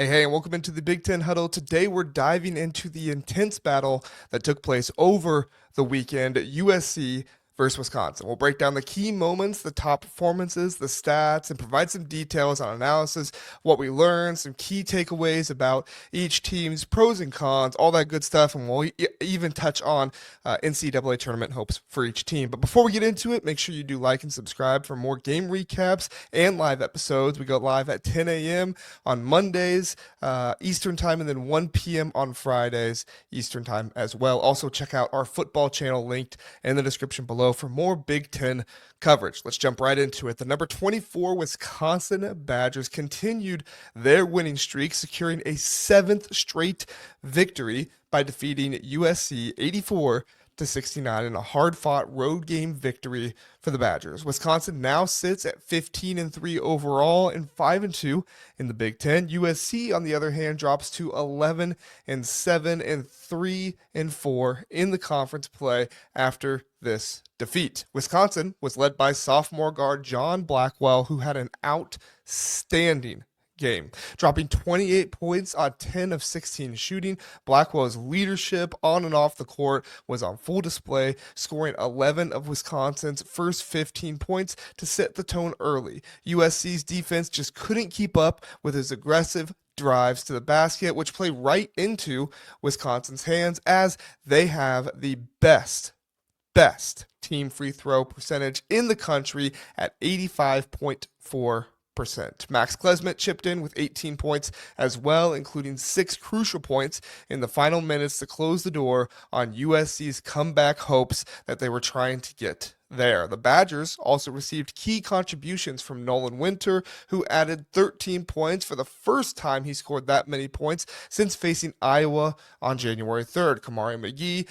Hey, and welcome into the Big Ten Huddle. Today, we're diving into the intense battle that took place over the weekend at USC versus Wisconsin. We'll break down the key moments, the top performances, the stats, and provide some details on analysis, what we learned, some key takeaways about each team's pros and cons, all that good stuff, and we'll even touch on NCAA tournament hopes for each team. But before we get into it, make sure you do like and subscribe for more game recaps and live episodes. We go live at 10 a.m. on Mondays, Eastern Time, and then 1 p.m. on Fridays, Eastern Time as well. Also, check out our football channel linked in the description below for more Big Ten coverage. Let's jump right into it. The number 24 Wisconsin Badgers continued their winning streak, securing a seventh straight victory by defeating USC 84-69 in a hard-fought road game victory for the Badgers. Wisconsin now sits at 15-3 overall and 5-2 in the Big Ten. USC, on the other hand, drops to 11-7 and 3-4 in the conference play after this defeat. Wisconsin was led by sophomore guard John Blackwell, who had an outstanding game, dropping 28 points on 10 of 16 shooting. Blackwell's leadership on and off the court was on full display, scoring 11 of Wisconsin's first 15 points to set the tone early. USC's defense just couldn't keep up with his aggressive drives to the basket, which play right into Wisconsin's hands as they have the best team free throw percentage in the country at 85.4%. Max Klesmit chipped in with 18 points as well, including 6 crucial points in the final minutes to close the door on USC's comeback hopes that they were trying to get there. The Badgers also received key contributions from Nolan Winter, who added 13 points for the first time he scored that many points since facing Iowa on January 3rd. Kamari McGee,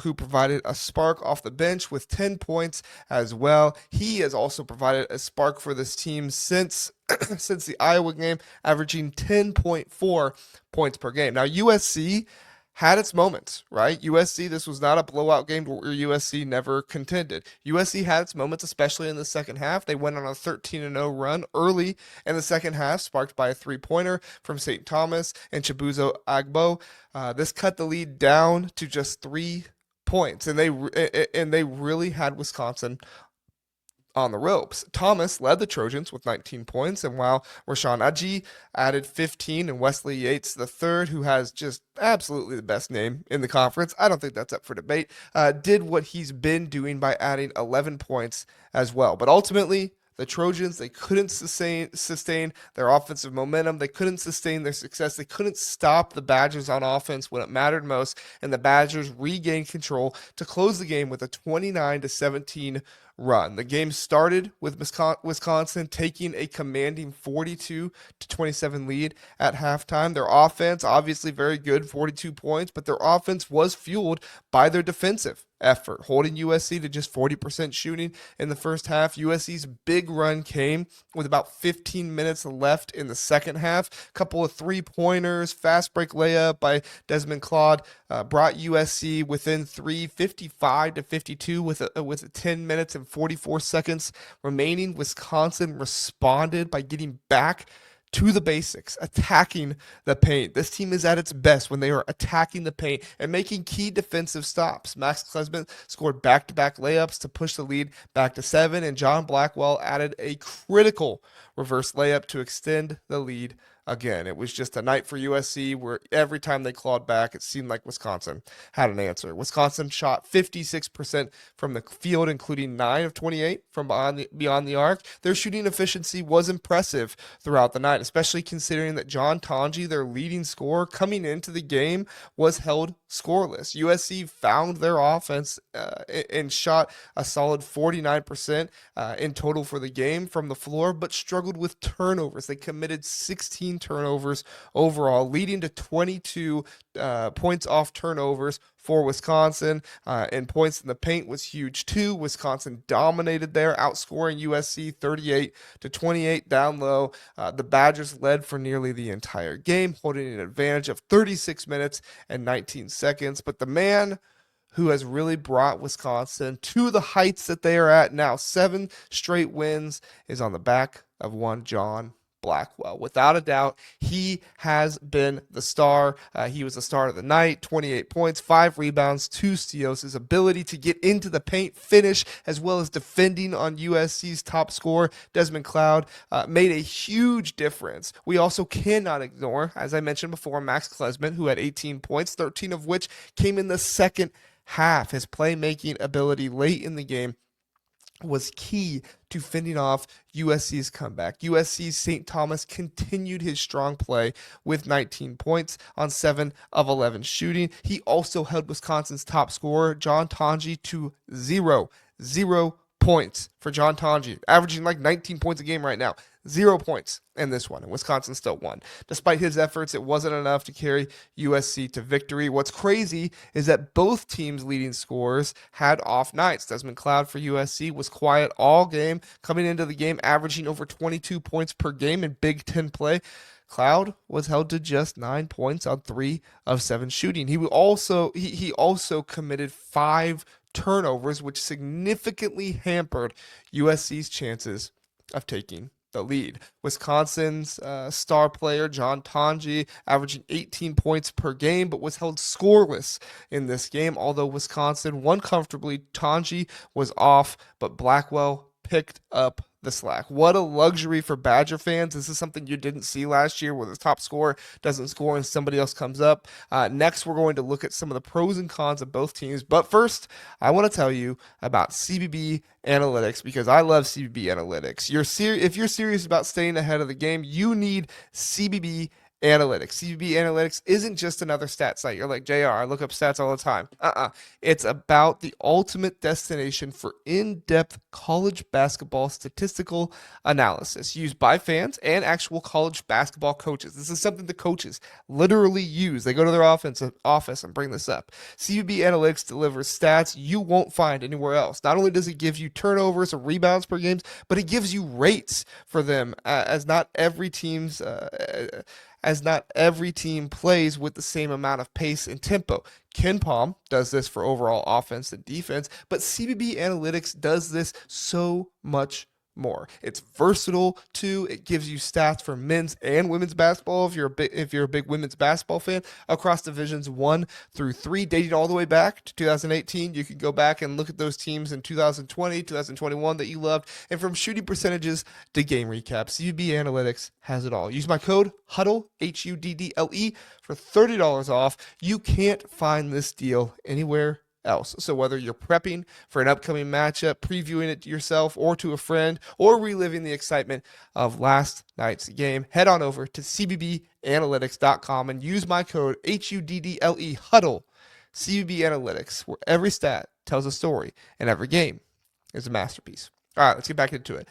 who provided a spark off the bench with 10 points as well. He has also provided a spark for this team since the Iowa game, averaging 10.4 points per game. Now, USC had its moments, right? USC, this was not a blowout game where USC never contended. USC had its moments, especially in the second half. They went on a 13-0 run early in the second half, sparked by a three-pointer from St. Thomas and Chibuzo Agbo. This cut the lead down to just 3 points, and they really had Wisconsin on the ropes. Thomas led the Trojans with 19 points, and while Rashawn Aji added 15, and Wesley Yates III, who has just absolutely the best name in the conference, I don't think that's up for debate, did what he's been doing by adding 11 points as well. But ultimately, the Trojans, they couldn't sustain their offensive momentum. They couldn't sustain their success. They couldn't stop the Badgers on offense when it mattered most, and the Badgers regained control to close the game with a 29-17 run. The game started with Wisconsin taking a commanding 42-27 lead at halftime. Their offense, obviously very good, 42 points, but their offense was fueled by their defensive effort, holding USC to just 40% shooting in the first half. USC's big run came with about 15 minutes left in the second half. A couple of three-pointers, fast break layup by Desmond Claude brought USC within 3, 55-52 with 10 minutes and 44 seconds remaining. Wisconsin responded by getting back to the basics, attacking the paint. This team is at its best when they are attacking the paint and making key defensive stops. Max Klesmit scored back-to-back layups to push the lead back to 7, and John Blackwell added a critical reverse layup to extend the lead again. It was just a night for USC where every time they clawed back, it seemed like Wisconsin had an answer. Wisconsin shot 56% from the field, including 9 of 28 from beyond the arc. Their shooting efficiency was impressive throughout the night, especially considering that John Tonji, their leading scorer, coming into the game was held scoreless. USC found their offense and shot a solid 49% in total for the game from the floor, but struggled with turnovers. They committed 16 turnovers overall, leading to 22 points off turnovers for Wisconsin, and points in the paint was huge too. Wisconsin dominated there, outscoring USC 38-28 down low. The Badgers led for nearly the entire game, holding an advantage of 36 minutes and 19 seconds. But the man who has really brought Wisconsin to the heights that they are at now, 7 straight wins, is on the back of one John Blackwell. Without a doubt, he has been the star. He was the star of the night, 28 points, 5 rebounds, 2 steals. His ability to get into the paint, finish, as well as defending on USC's top scorer, Desmond Claude, made a huge difference. We also cannot ignore, as I mentioned before, Max Klesmit, who had 18 points, 13 of which came in the second half. His playmaking ability late in the game was key to fending off USC's comeback. USC's St. Thomas continued his strong play with 19 points on 7 of 11 shooting. He also held Wisconsin's top scorer, John Tonji, to 0 points for John Tonji, averaging like 19 points a game right now. 0 points in this one, and Wisconsin still won. Despite his efforts, it wasn't enough to carry USC to victory. What's crazy is that both teams' leading scorers had off nights. Desmond Claude for USC was quiet all game, coming into the game averaging over 22 points per game in Big Ten play. Claude was held to just 9 points on 3 of 7 shooting. He also committed 5 turnovers, which significantly hampered USC's chances of taking the lead. Wisconsin's star player, John Tonji, averaging 18 points per game, but was held scoreless in this game. Although Wisconsin won comfortably, Tonji was off, but Blackwell picked up the slack. What a luxury for Badger fans. This is something you didn't see last year where the top scorer doesn't score and somebody else comes up. Next, we're going to look at some of the pros and cons of both teams. But first, I want to tell you about CBB Analytics because I love CBB Analytics. If you're serious about staying ahead of the game, you need CBB Analytics. CBB Analytics isn't just another stat site. You're like, JR, I look up stats all the time. It's about the ultimate destination for in-depth college basketball statistical analysis used by fans and actual college basketball coaches. This is something the coaches literally use. They go to their office and bring this up. CBB Analytics delivers stats you won't find anywhere else. Not only does it give you turnovers or rebounds per game, but it gives you rates for them, as not every team plays with the same amount of pace and tempo. Ken Palm does this for overall offense and defense, but CBB Analytics does this so much more. It's versatile too. It gives you stats for men's and women's basketball if you're a big women's basketball fan across divisions 1 through 3, dating all the way back to 2018. You can go back and look at those teams in 2020, 2021 that you loved, and from shooting percentages to game recaps, CBB Analytics has it all. Use my code HUDDLE, HUDDLE, for $30 off. You can't find this deal anywhere else. So whether you're prepping for an upcoming matchup, previewing it to yourself or to a friend, or reliving the excitement of last night's game, head on over to cbbanalytics.com and use my code HUDDLE, HUDDLE. CBB Analytics, where every stat tells a story and every game is a masterpiece. All right, let's get back into it.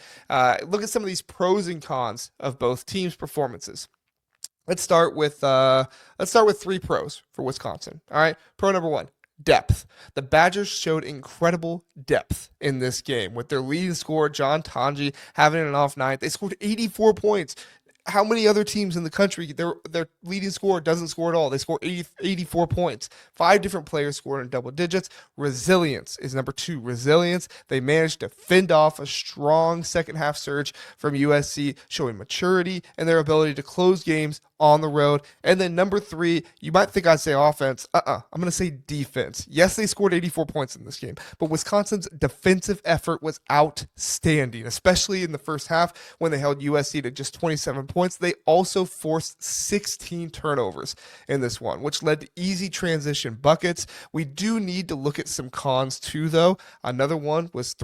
Look at some of these pros and cons of both teams' performances. Let's start with 3 pros for Wisconsin. All right, pro number 1. Depth. The Badgers showed incredible depth in this game with their leading scorer, John Tonji, having an off night. They scored 84 points. How many other teams in the country, their leading scorer doesn't score at all? They score 84 points. 5 different players scored in double digits. Resilience is number 2. Resilience. They managed to fend off a strong second half surge from USC, showing maturity and their ability to close games on the road. And then number 3, you might think I'd say offense. I'm going to say defense. Yes, they scored 84 points in this game, but Wisconsin's defensive effort was outstanding, especially in the first half when they held USC to just 27 points. They also forced 16 turnovers in this one, which led to easy transition buckets. We do need to look at some cons too, though. Another one was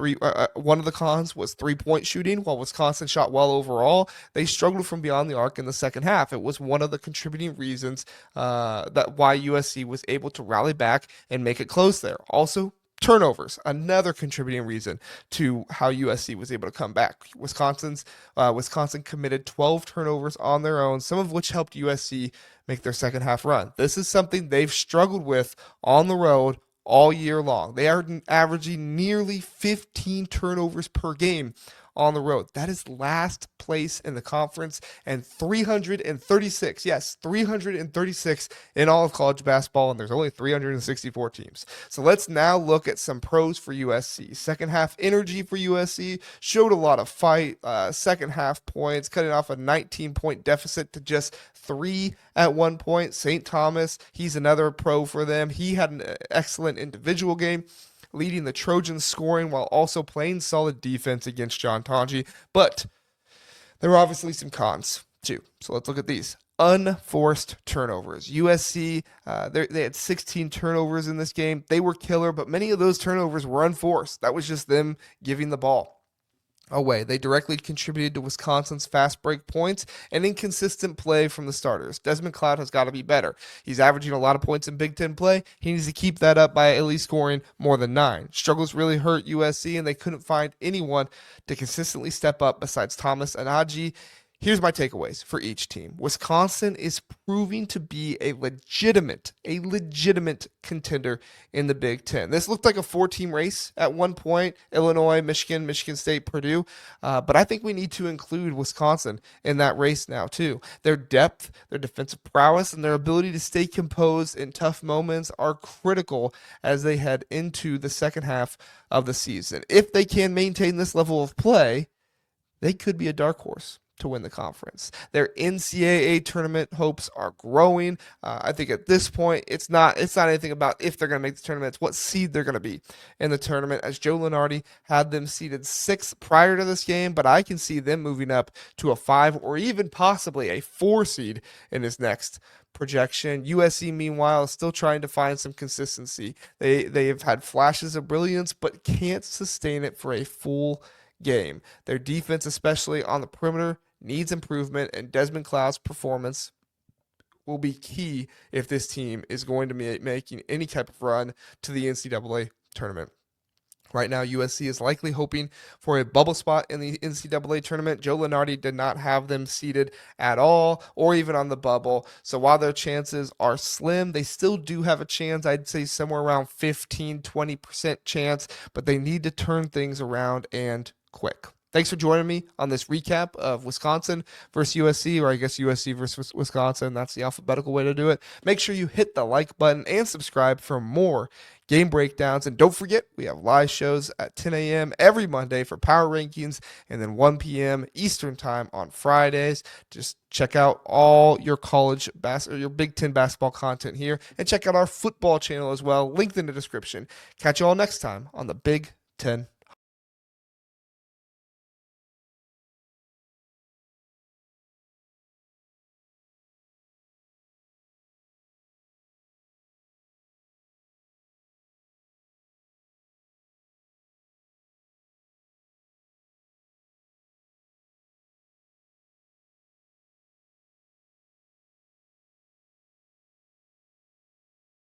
one of the cons was 3-point shooting. While Wisconsin shot well overall, they struggled from beyond the arc in the second half. It was one of the contributing reasons that why USC was able to rally back and make it close there. Also, turnovers, another contributing reason to how USC was able to come back. Wisconsin committed 12 turnovers on their own, some of which helped USC make their second half run. This is something they've struggled with on the road all year long. They are averaging nearly 15 turnovers per game on the road. That is last place in the conference and 336, yes, 336 in all of college basketball, and there's only 364 teams. So let's now look at some pros for USC. Second half energy for USC showed a lot of fight. Second half points, cutting off a 19-point deficit to just 3 at one point. St. Thomas, he's another pro for them. He had an excellent individual game, leading the Trojans scoring while also playing solid defense against John Tonji. But there were obviously some cons too. So let's look at these. Unforced turnovers. USC, they had 16 turnovers in this game. They were killer, but many of those turnovers were unforced. That was just them giving the ball away. They directly contributed to Wisconsin's fast break points and inconsistent play from the starters. Desmond Claude has got to be better. He's averaging a lot of points in Big Ten play. He needs to keep that up by at least scoring more than 9. Struggles really hurt USC, and they couldn't find anyone to consistently step up besides Thomas and Aji. Here's my takeaways for each team. Wisconsin is proving to be a legitimate contender in the Big Ten. This looked like a 4-team race at one point: Illinois, Michigan, Michigan State, Purdue. But I think we need to include Wisconsin in that race now too. Their depth, their defensive prowess, and their ability to stay composed in tough moments are critical as they head into the second half of the season. If they can maintain this level of play, they could be a dark horse to win the conference. Their NCAA tournament hopes are growing. I think at this point, it's not anything about if they're going to make the tournament. It's what seed they're going to be in the tournament, as Joe Lunardi had them seeded 6th prior to this game, but I can see them moving up to a 5 or even possibly a 4 seed in his next projection. USC, meanwhile, is still trying to find some consistency. They have had flashes of brilliance, but can't sustain it for a full game. Their defense, especially on the perimeter, needs improvement, and Desmond Claude's performance will be key if this team is going to be making any type of run to the NCAA tournament. Right now, USC is likely hoping for a bubble spot in the NCAA tournament. Joe Lunardi did not have them seeded at all or even on the bubble. So while their chances are slim, they still do have a chance. I'd say somewhere around 15-20% chance, but they need to turn things around and quick. Thanks for joining me on this recap of Wisconsin versus USC, or I guess USC versus Wisconsin. That's the alphabetical way to do it. Make sure you hit the like button and subscribe for more game breakdowns. And don't forget, we have live shows at 10 a.m. every Monday for Power Rankings, and then 1 p.m. Eastern Time on Fridays. Just check out all your your Big Ten basketball content here, and check out our football channel as well, linked in the description. Catch you all next time on the Big Ten